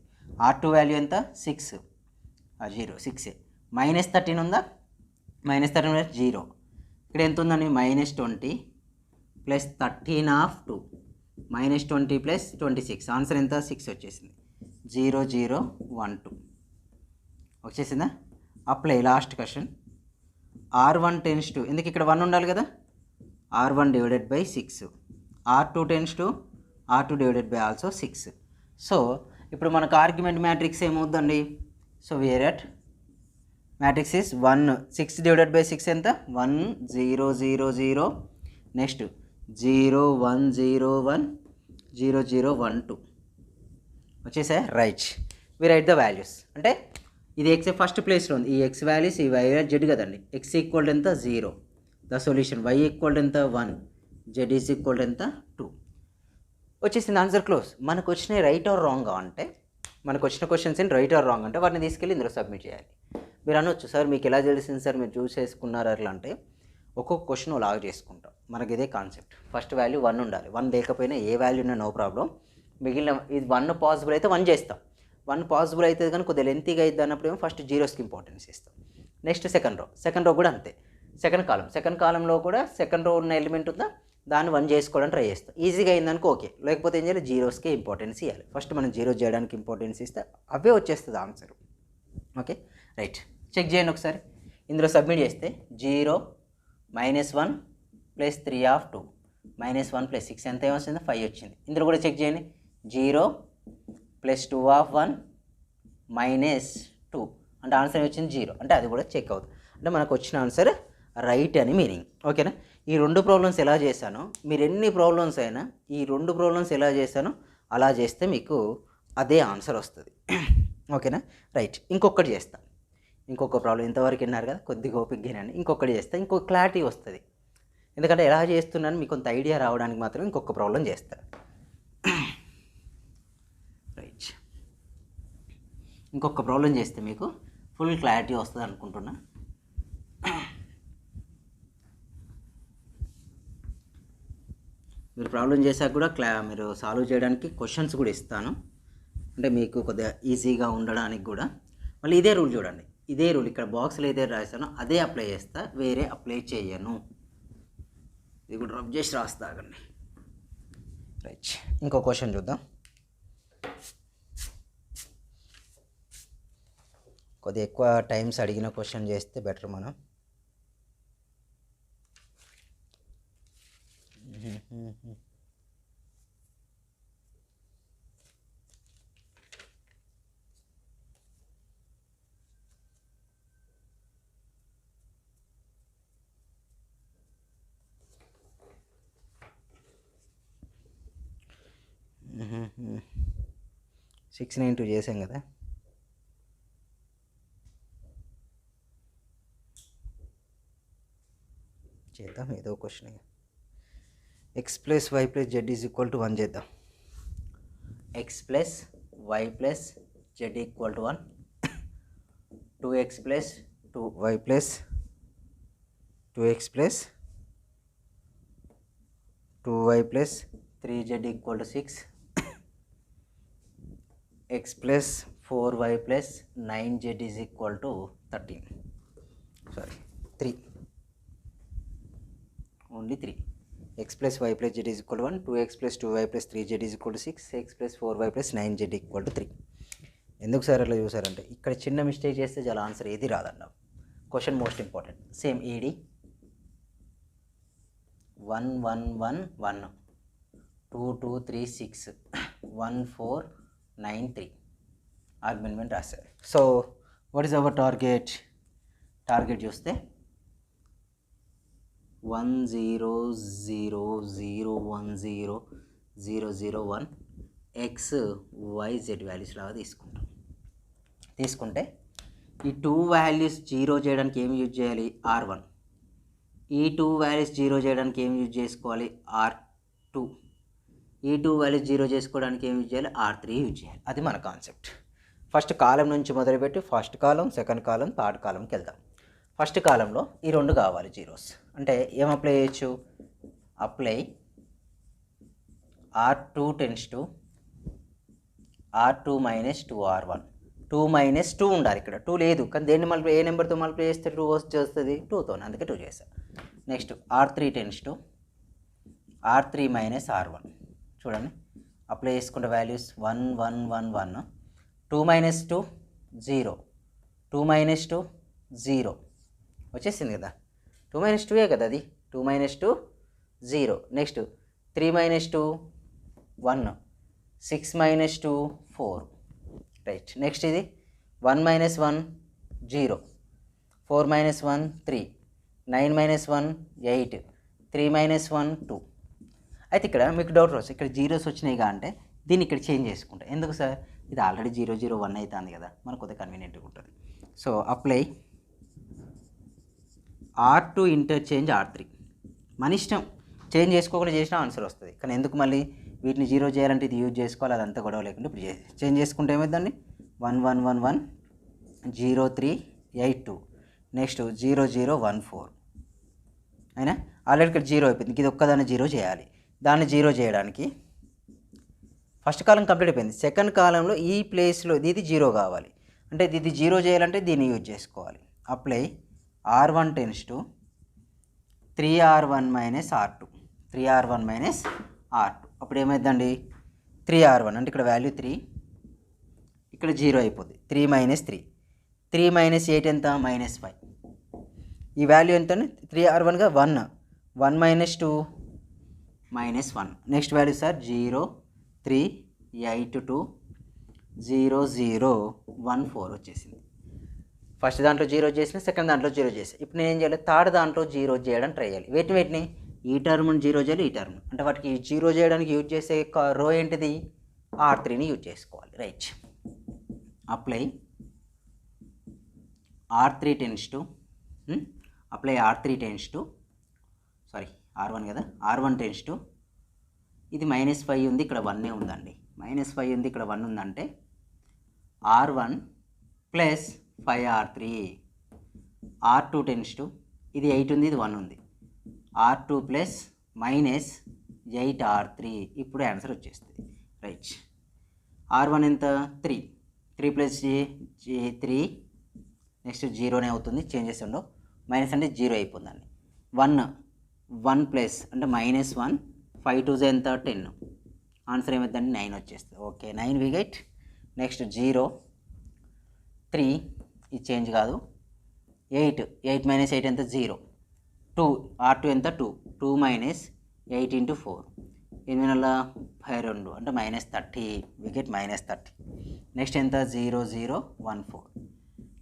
R2 వాల్యూ ఎంత 6 0 6 మైనస్ 13 ఉందా మైనస్ 13 0 ఇక్కడ ఎంత ఉందండి minus 20 plus 13 of 2 minus 20 plus 26 answer ఎంత 6 వచ్చేసింది. 0 0 1 2 వచ్చేసిందా. Apply last question R1 tends to ఎందుకు ఇక్కడ 1 ఉండాలి కదా R1 divided by 6 R2 tends to R2 divided by also 6. So ఇప్పుడు మనకు ఆర్గ్యుమెంట్ మ్యాట్రిక్స్ ఏమవుతుందండి so where at matrix is 1 6 divided by 6 ఎంత 1 0 0 0 నెక్స్ట్ 0 1 0 1 0 0 1 2 వచ్చేసా. Right. We write the values అంటే ఇది ఎక్స్ ఫస్ట్ ప్లేస్లో ఉంది. ఈ ఎక్స్ వాల్యూస్ ఈ వై జెడ్ కదండి. ఎక్స్ ఈక్వల్ ఎంత 0 ద సొల్యూషన్ వై ఈక్వల్ ఎంత 1 జెడ్ ఈజ్ ఈక్వల్ ఎంత 2 వచ్చేసింది. Answer close. మనకు వచ్చిన రైట్ ఆర్ రాంగ్ అంటే మనకు వచ్చిన క్వశ్చన్స్ ఏంటి రైట్ ఆర్ రాంగ్ అంటే వాటిని తీసుకెళ్ళి ఇందులో సబ్మిట్ చేయాలి. మీరు అనొచ్చు సార్ మీకు ఎలా తెలిసింది సార్ మీరు చూస్ చేసుకున్నారు అట్లా అంటే ఒక్కొక్క క్వశ్చన్ లాగ్ చేసుకుంటాం. మనకి ఇదే కాన్సెప్ట్. ఫస్ట్ వాల్యూ 1 ఉండాలి. 1 లేకపోయినా ఏ వాల్యూ ఉన్నా నో ప్రాబ్లం మిగిలిన ఇది 1 పాసిబుల్ అయితే 1 చేస్తాం. 1 పాసిబుల్ అవుతుంది కానీ కొద్దిగా లెంతీగా అవుతుంది అన్నప్పుడు ఏమో ఫస్ట్ జీరోస్కి ఇంపార్టెన్స్ ఇస్తాం. నెక్స్ట్ సెకండ్ రో కూడా అంతే. సెకండ్ కాలంలో కూడా సెకండ్ రో ఉన్న ఎలిమెంట్ ఉందా దాన్ని 1 చేసుకోవడానికి ట్రై చేస్తాం. ఈజీగా అయిందనుకో ఓకే, లేకపోతే ఏం చేయాలి, జీరోస్కే ఇంపార్టెన్స్ ఇవ్వాలి. ఫస్ట్ మనం జీరో చేయడానికి ఇంపార్టెన్స్ ఇస్తే అవే వచ్చేస్తుంది ఆన్సర్. ఓకే రైట్, చెక్ చేయండి ఒకసారి. ఇందులో సబ్మిట్ చేస్తే 0 -1 + 3/2 -1 + 6 ఎంత ఏమొచ్చిందో 5 వచ్చింది. ఇందులో కూడా చెక్ చేయండి. 0 + 2/1 -2 అంటే ఆన్సర్ వచ్చింది 0, అంటే అది కూడా చెక్ అవుతుంది. అంటే మనకు వచ్చిన ఆన్సర్ రైట్ అని మీనింగ్. ఓకేనా. ఈ 2 ప్రాబ్లమ్స్ ఎలా చేశానో మీరు ఎన్ని ప్రాబ్లమ్స్ అయినా ఈ 2 ప్రాబ్లమ్స్ ఎలా చేశానో అలా చేస్తే మీకు అదే ఆన్సర్ వస్తుంది. ఓకేనా రైట్. ఇంకొకటి చేస్తా, ఇంకొక ప్రాబ్లం. ఇంతవరకు విన్నారు కదా, కొద్దిగా ఓపికగానే ఇంకొకటి చేస్తా, ఇంకొక క్లారిటీ వస్తుంది. ఎందుకంటే ఎలా చేస్తున్నాను మీకు కొంత ఐడియా రావడానికి మాత్రం ఇంకొక ప్రాబ్లం చేస్తా. రైట్, ఇంకొక ప్రాబ్లం చేస్తే మీకు ఫుల్ క్లారిటీ వస్తుంది అనుకుంటున్నా. మీరు ప్రాబ్లం చేశాక కూడా మీరు సాల్వ్ చేయడానికి క్వశ్చన్స్ కూడా ఇస్తాను, అంటే మీకు కొద్దిగా ఈజీగా ఉండడానికి కూడా. మళ్ళీ ఇదే రూల్ చూడండి, ఇదే రూల్ ఇక్కడ బాక్స్లో ఏదైతే రాశానో అదే అప్లై చేస్తా, వేరే అప్లై చేయను. ఇది కూడా రబ్ చేసి రాస్తాగండి. రైట్, ఇంకో క్వశ్చన్ చూద్దాం. కొద్దిగా ఎక్కువ టైమ్స్ అడిగిన క్వశ్చన్ చేస్తే బెటర్ మనం. సిక్స్ 9 చేసాం కదా. చేద్దాం ఏదో క్వశ్చన్. x + y + z = 1 చేద్దాం. x + y + z = 1, 2x + 2y + 2x + 2y + 3z = 6, x + 4y + 9z = 13. Sorry 3, only 3. x + y + z = 1, 2x + 2y + 3z = 6, x + 4y + 9z = 3. ఎందుకు సార్ అట్లా చూసారంటే ఇక్కడ చిన్న మిస్టేక్ చేస్తే చాలా ఆన్సర్ ఏది రాదన్న. Question most important. సేమ్ ఈడి 1 1 1 1, 2 2 3 6, 1 4 9 3 ఆర్గ్యుమెంట్ రాశారు. So what is our target? Target చూస్తే 1 0 0 0 1 0 0 0 1 x y z వాల్యూస్ లాగా తీసుకుంటే ఈ 2 వాల్యూస్ 0 చేయడానికి ఏమి యూజ్ చేయాలి? R1. ఈ 2 వాల్యూస్ 0 చేయడానికి ఏమి యూజ్ చేసుకోవాలి? R2. ఈ 2 వాల్యూస్ 0 చేసుకోవడానికి ఏమి యూజ్ చేయాలి? R3 యూజ్ చేయాలి. అది మన కాన్సెప్ట్. ఫస్ట్ కాలం నుంచి మొదలుపెట్టి ఫస్ట్ కాలం, సెకండ్ కాలం, థర్డ్ కాలంకి వెళ్దాం. ఫస్ట్ కాలంలో ఈ 2 కావాలి జీరోస్. అంటే ఏం అప్లై చేయొచ్చు? Apply R2 → R2 - 2R1. 2 - 2 ఉండాలి. ఇక్కడ 2 లేదు, కానీ దేన్ని మళ్ళీ ఏ నెంబర్తో మళ్ళీ చేస్తే 2 వస్తుంది? 2తో, అందుకే 2 చేస్తాను. Next R3 → R3 - R1. చూడండి అప్లై చేసుకుంటే వాల్యూస్ 1 1 1 1, 2 - 2 0, 2 - 2 0 వచ్చేసింది కదా. 2 - 2 కదా అది. 2 - 2 0. నెక్స్ట్ 3 - 2 1, 6 - 2 4. రైట్. నెక్స్ట్ ఇది 1 - 1 0, 4 - 1 3, 9 - 1 8, 3 - 1 2. అయితే ఇక్కడ మీకు డౌట్ రావచ్చు, ఇక్కడ జీరోస్ వచ్చినాయిగా అంటే దీన్ని ఇక్కడ చేంజ్ చేసుకుంటా. ఎందుకు సార్? ఇది ఆల్రెడీ 0 0 1 అవుతుంది కదా, మనకు కొద్దిగా కన్వీనియంట్గా ఉంటుంది. So apply R2 interchange R3. మన ఇష్టం, చేంజ్ చేసుకోకుండా చేసినా ఆన్సర్ వస్తుంది. కానీ ఎందుకు మళ్ళీ వీటిని 0 చేయాలంటే ఇది యూజ్ చేసుకోవాలి, అదంతా గొడవ లేకుండా ఇప్పుడు చేంజ్ చేసుకుంటే ఏమైందండి? 1 1 1 1 0 3 8 2, నెక్స్ట్ 0 0 1 4 అయినా ఆల్రెడీ ఇక్కడ 0 అయిపోయింది. ఇది ఒక్కదాన్ని 0 చేయాలి. దాన్ని 0 చేయడానికి ఫస్ట్ కాలం కంప్లీట్ అయిపోయింది. సెకండ్ కాలంలో ఈ ప్లేస్లో ఇది 0 కావాలి అంటే ఇది 0 చేయాలంటే దీన్ని యూజ్ చేసుకోవాలి. Apply R1 tends to 3R1 minus R2 3R1 minus R2 అప్పుడు ఏమైందండి 3R1 అంటే ఇక్కడ వాల్యూ 3 ఇక్కడ 0 అయిపోద్ది. 3 మైనస్ 3 మైనస్ 8 ఎంత -5 ఈ వాల్యూ ఎంత 3R1గా 1 మైనస్ 2 -1 నెక్స్ట్ వాల్యూ సార్ 0 3 8 2 0 0 1 4 వచ్చేసింది. ఫస్ట్ దాంట్లో 0 చేసిన సెకండ్ దాంట్లో 0 చేసి ఇప్పుడు నేను ఏం చేయాలి థర్డ్ దాంట్లో 0 చేయడం ట్రై చేయాలి. వీటిని ఈ టర్మ్ని 0 చేయాలి ఈ టర్మ్ అంటే వాటికి 0 చేయడానికి యూజ్ చేసే రో ఏంటిది R3ని యూజ్ చేసుకోవాలి. Right apply R3 tends to apply R3 tends to sorry R1 కదా R1 టెన్స్ టు ఇది -5 ఉంది ఇక్కడ 1 ఉందండి -5 ఉంది ఇక్కడ 1 ఉందంటే R1 plus 5R3 R2 tends to ఇది 8 ఉంది ఇది 1 ఉంది R2 ప్లస్ -8R3 ఇప్పుడు ఆన్సర్ వచ్చేస్తుంది. రైట్ R1 ఎంత 3 ప్లస్ 3 నెక్స్ట్ 0నే అవుతుంది చేంజెస్ ఉండవు మైనస్ అంటే 0 అయిపోతుందండి. 1 ప్లస్ అంటే -1 5 2 ఎంత 10 ఆన్సర్ ఏమవుతుందండి 9 వచ్చేస్తుంది. ఓకే 9 వి గెట్. నెక్స్ట్ 0 3 ఇది చేంజ్ కాదు 8 మైనస్ 8 ఎంత 0 2 R2 ఎంత 2 మైనస్ 8 ఇంటూ 4 8 అంటే -30 వికెట్ -30. నెక్స్ట్ ఎంత 0 0 1 4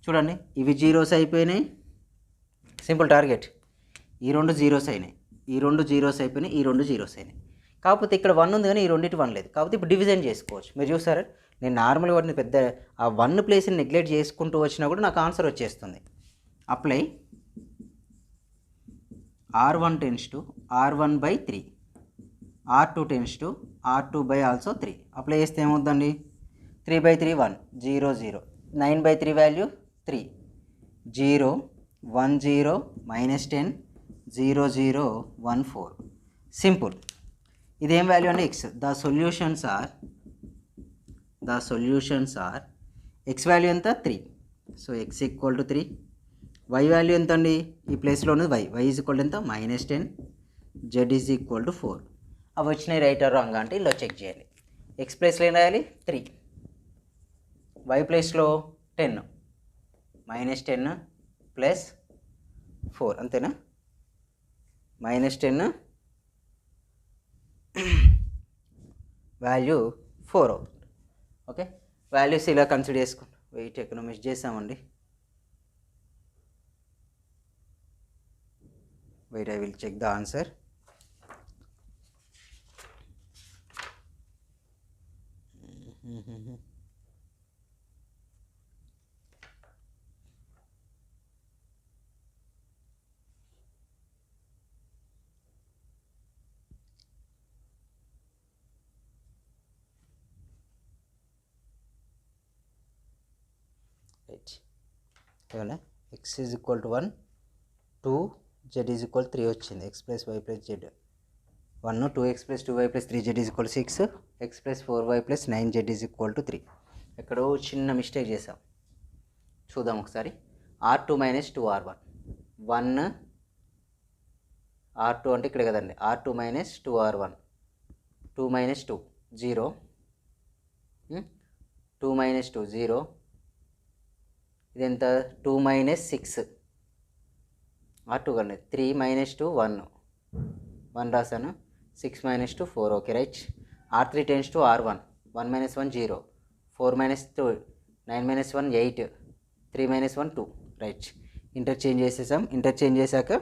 చూడండి ఇవి జీరోస్ అయిపోయినాయి సింపుల్ టార్గెట్ ఈ రెండు జీరోస్ అయినాయి ఈ రెండు జీరోస్ అయిపోయినాయి ఈ రెండు జీరోస్ అయినాయి. కాకపోతే ఇక్కడ 1 ఉంది కానీ ఈ రెండింటి 1 లేదు కాకపోతే ఇప్పుడు డివిజన్ చేసుకోవచ్చు. మీరు చూసారా నేను నార్మల్గా వాటిని పెద్ద ఆ 1 ప్లేస్ని నెగ్లెక్ట్ చేసుకుంటూ వచ్చినా కూడా నాకు ఆన్సర్ వచ్చేస్తుంది. Apply R1 tends to R1/3 R2 tends to R2 also 3 apply చేస్తే ఏమవుతుందండి 3/3 1 0 0 9/3 వాల్యూ 3 0 1 0 -10 0 0 1 4 సింపుల్. ఇదేం వాల్యూ అంటే x. The solutions are x value ఎంత 3 so x equal to 3 y value ఎంత అండి ఈ ప్లేస్లో ఉన్నది y ఈజ్ ఈక్వల్ టు ఎంత -10 z ఈజ్ ఈక్వల్ టు 4 అవి వచ్చినాయి రైట్ ఆర్ రాంగ్ అంటే ఇలా చెక్ చేయాలి. x ప్లేస్లో ఏం రాయాలి 3 y ప్లేస్లో 10 -10 ప్లస్ 4 అంతేనా -10 వాల్యూ 4 అవుతుంది. ఓకే వాల్యూస్ ఇలా కన్సిడర్ చేసుకోండి. వెయిట్ ఎక్కడ మిస్ చేసామండి wait I will check the answer. Right ఏమన్నా x is equal to 1 2 z is equal 3 వచ్చింది x plus y plus z 1 2x plus 2y plus 3z is equal 6 x plus 4y plus 9z is equal to 3. ఎక్కడో చిన్న mistake చేసాం చూద్దాం ఒకసారి. R2 minus 2R1 1 R2 అంటే ఇక్కడ కదండి R2 minus 2R1 2 minus 2 0 2 minus 2 0 ఇది ఎంత 2 మైనస్ 6 R2 కండి 3 మైనస్ 2 1 రాసాను 6 minus 2 4 okay right. R3 tense to R1 1 minus 1 0 4 minus 2 9 minus 1 8 3 minus 1 2 right. Interchange చేసేసాం. ఇంటర్చేంజ్ చేశాక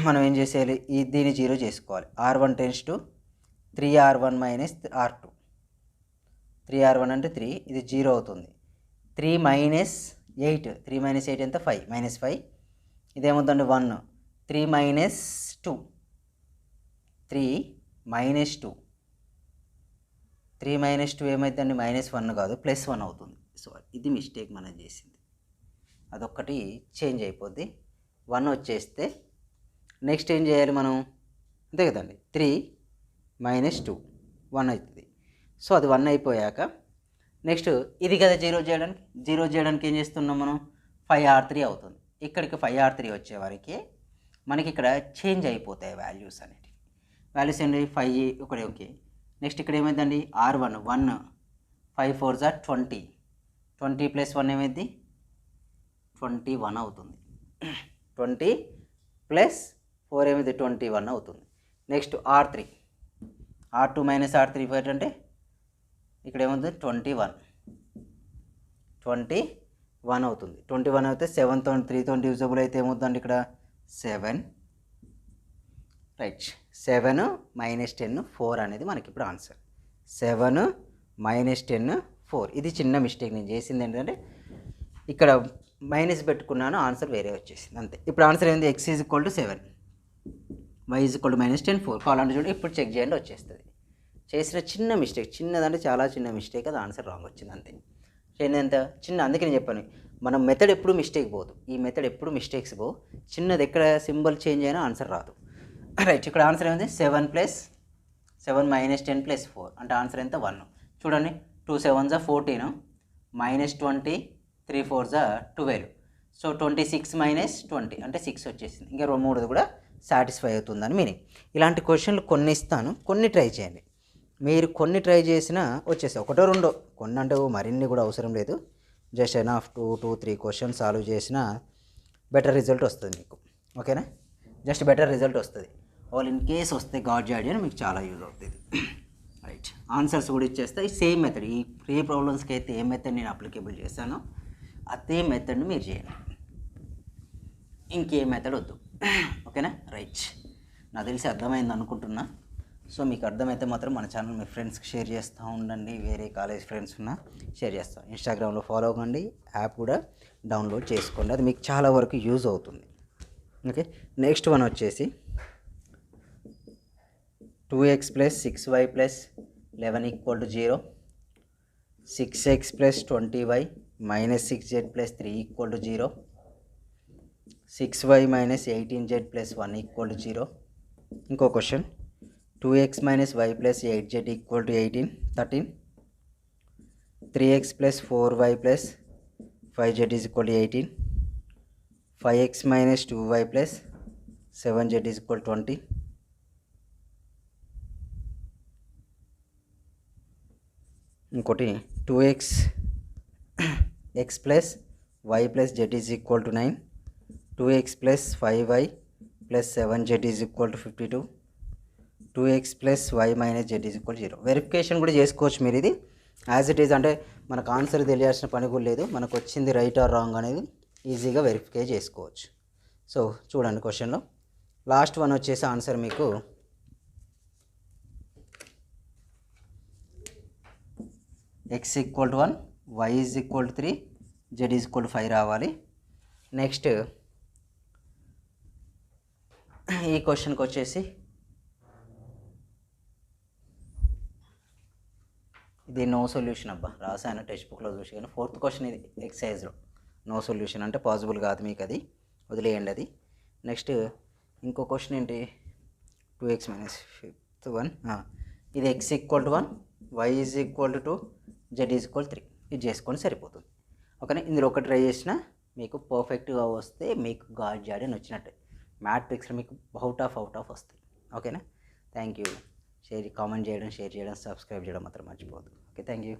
మనం ఏం చేసేయాలి దీన్ని 0 చేసుకోవాలి. R1 tends to 3R1 minus R2 3R1 అంటే 3 ఇది 0 అవుతుంది. 3 మైనస్ 8 3 మైనస్ 8 ఎంత 5 -5 ఇదేమవుతుందండి 1 3 మైనస్ 2 3 మైనస్ 2 3 మైనస్ 2 ఏమైతుందండి -1 కాదు +1 అవుతుంది. సో ఇది మిస్టేక్ మనం చేసింది అదొక్కటి చేంజ్ అయిపోద్ది 1 వచ్చేస్తే నెక్స్ట్ ఏం చేయాలి మనం అంతే కదండి 3 మైనస్ 2 1 అవుతుంది. సో అది 1 అయిపోయాక నెక్స్ట్ ఇది కదా జీరో చేయడానికి ఏం చేస్తున్నాం మనం 5R3 అవుతుంది. ఇక్కడికి 5R3 వచ్చే వరకే మనకి ఇక్కడ చేంజ్ అయిపోతాయి వాల్యూస్ అనేటివి. వాల్యూస్ ఏంటి 5 ఒకటి ఓకే. నెక్స్ట్ ఇక్కడ ఏమైందండి R1 1 5 4 జా 20 20 ప్లస్ 1 ఏమైంది 21 అవుతుంది. 20 ప్లస్ 4 ఏమైంది 21 అవుతుంది. Next R3 R2 minus R3 అంటే ఇక్కడ ఏమవుతుంది 21 అవుతుంది. 21 అయితే 7తో 3తో డివిజబుల్ అయితే ఏమవుతుందండి ఇక్కడ 7 రైట్. 7 మైనస్ 10 4 అనేది మనకి ఇప్పుడు ఆన్సర్. 7 మైనస్ 10 4. ఇది చిన్న మిస్టేక్ నేను చేసింది ఏంటంటే ఇక్కడ మైనస్ పెట్టుకున్నాను, ఆన్సర్ వేరే వచ్చేసింది అంతే. ఇప్పుడు ఆన్సర్ ఏంది x is equal to 7 y is equal to minus 10 4 కావాలంటే చూడండి ఇప్పుడు చెక్ చేయండి వచ్చేస్తుంది. చేసిన చిన్న మిస్టేక్, చిన్నదంటే చాలా చిన్న మిస్టేక్, అది ఆన్సర్ రాంగ్ వచ్చింది అంతే. ఎంత చిన్న, అందుకే నేను చెప్పాను మనం మెథడ్ ఎప్పుడు మిస్టేక్ పోదు, ఈ మెథడ్ ఎప్పుడు మిస్టేక్స్ పో, చిన్నది ఎక్కడ సింబల్ చేంజ్ అయినా ఆన్సర్ రాదు రైట్. ఇక్కడ ఆన్సర్ ఏమైంది 7 మైనస్ 10 ప్లస్ 4 అంటే ఆన్సర్ ఎంత 1. చూడండి 2 7 జా 14 మైనస్ 20 3 4 జా 12. సో 26 మైనస్ 20 అంటే 6 వచ్చేసింది. ఇంకా 3 కూడా సాటిస్ఫై అవుతుందని మీనింగ్. ఇలాంటి క్వశ్చన్లు కొన్ని ఇస్తాను, కొన్ని ట్రై చేయండి. మీరు కొన్ని ట్రై చేసినా వచ్చేస్తాయి, ఒకటో రెండో, కొన్ని అంటే మరిన్ని కూడా అవసరం లేదు. జస్ట్ ఎనఫ్ 2-3 క్వశ్చన్స్ సాల్వ్ చేసినా బెటర్ రిజల్ట్ వస్తుంది మీకు. ఓకేనా, జస్ట్ బెటర్ రిజల్ట్ వస్తుంది. ఆల్ ఇన్ కేస్ వస్తే గాడ్ అని మీకు చాలా యూజ్ అవుతుంది రైట్. ఆన్సర్స్ కూడా ఇచ్చేస్తే ఈ సేమ్ మెథడ్, ఈ 3 ప్రాబ్లమ్స్కి అయితే ఏ మెథడ్ నేను అప్లికేబుల్ చేశానో అదే మెథడ్ని మీరు చేయండి, ఇంకే మెథడ్ వద్దు. ఓకేనా రైట్. నాకు తెలిసి అర్థమైంది అనుకుంటున్నా. సో మీకు అర్థమైతే మాత్రం మన ఛానల్ మీ ఫ్రెండ్స్కి షేర్ చేస్తూ ఉండండి. వేరే కాలేజ్ ఫ్రెండ్స్ ఉన్నా షేర్ చేస్తాం. ఇన్స్టాగ్రామ్లో ఫాలో అవ్వండి, యాప్ కూడా డౌన్లోడ్ చేసుకోండి, అది మీకు చాలా వరకు యూజ్ అవుతుంది. ఓకే, నెక్స్ట్ వన్ వచ్చేసి 2x plus 6y plus 11 equal to 0, 6x plus 20y minus 6z plus 3 equal to 0, 6y minus 18z plus 1 equal to 0. ఇంకో question 2x minus y plus 8z equal to 13, 3x plus 4y plus 5z is equal to 18, 5x minus 2y plus 7z is equal to 20, ఇంకోటి 2x x plus y plus z is equal to 9, 2x plus 5y plus 7z is equal to 52, 2x plus y minus z is equal 0. Verification కూడా చేసుకోవచ్చు మీరు. ఇది as it is, అంటే మనకు answer తెలియాల్సిన పని కూడా లేదు, మనకు వచ్చింది రైట్ ఆర్ రాంగ్ అనేది ఈజీగా వెరిఫై చేసుకోవచ్చు. సో చూడండి క్వశ్చన్లో లాస్ట్ వన్ వచ్చేసి ఆన్సర్ మీకు x equal to 1, y is equal to 3, z is equal to 5 రావాలి. నెక్స్ట్ ఈ క్వశ్చన్కి వచ్చేసి ఇది నో సొల్యూషన్ అబ్బా, రాసాను టెక్స్ట్ బుక్లో చూసి, కానీ 4th క్వశ్చన్ ఇది ఎక్సైజ్లో నో సొల్యూషన్ అంటే పాసిబుల్ కాదు మీకు, అది వదిలేయండి అది. నెక్స్ట్ ఇంకో క్వశ్చన్ ఏంటి 2x మైనస్ 1, ఇది x equal to 1, y is equal to 2, z is equal 3. ఇది చేసుకొని సరిపోతుంది. ఓకేనా, ఇందులో ఒకటి ట్రై చేసినా మీకు పర్ఫెక్ట్గా వస్తే మీకు గాడ్ జాడని వచ్చినట్టే. మ్యాట్రిక్స్లో మీకు అవుట్ ఆఫ్ వస్తుంది. ఓకేనా, థ్యాంక్ యూ. కామెంట్ చేయడం, షేర్ చేయడం, సబ్స్క్రైబ్ చేయడం మాత్రం మర్చిపోవద్దు. Okay, thank you.